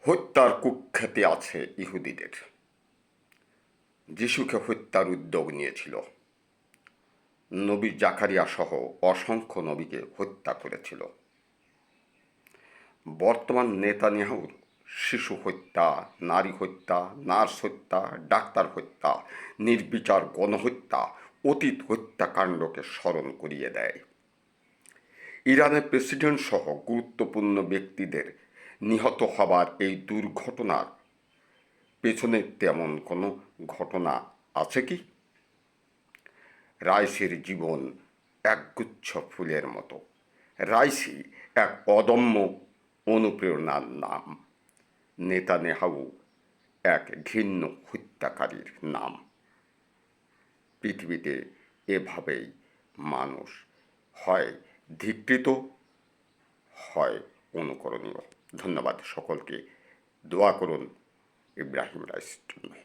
হত্যার কুখ্যাতি আছে ইহুদিদের। যিশুকে হত্যার উদ্যোগ নিয়েছিল, নবী জাকারিয়া সহ অসংখ্য নবীকে হত্যা করেছিল। বর্তমান নেতানিয়াহুর শিশু হত্যা, নারী হত্যা, নার্স হত্যা, ডাক্তার হত্যা, নির্বিচার গণহত্যা অতীত হত্যাকাণ্ডকে স্মরণ করিয়ে দেয়। ইরানের প্রেসিডেন্ট সহ গুরুত্বপূর্ণ ব্যক্তিদের নিহত হবার এই দুর্ঘটনার পেছনে তেমন কোনো ঘটনা আছে কি? রাইসির জীবন একগুচ্ছ ফুলের মতো। রাইসি এক অদম্য অনুপ্রেরণার নাম, নেতানিয়াহু এক ঘৃণ্য হত্যাকারীর নাম। পৃথিবীতে এভাবেই মানুষ হয় ধিকৃত, হয় অনুকরণীয়। ধন্যবাদ সকলকে। দোয়া করুন ইব্রাহিম রাইসির জন্য।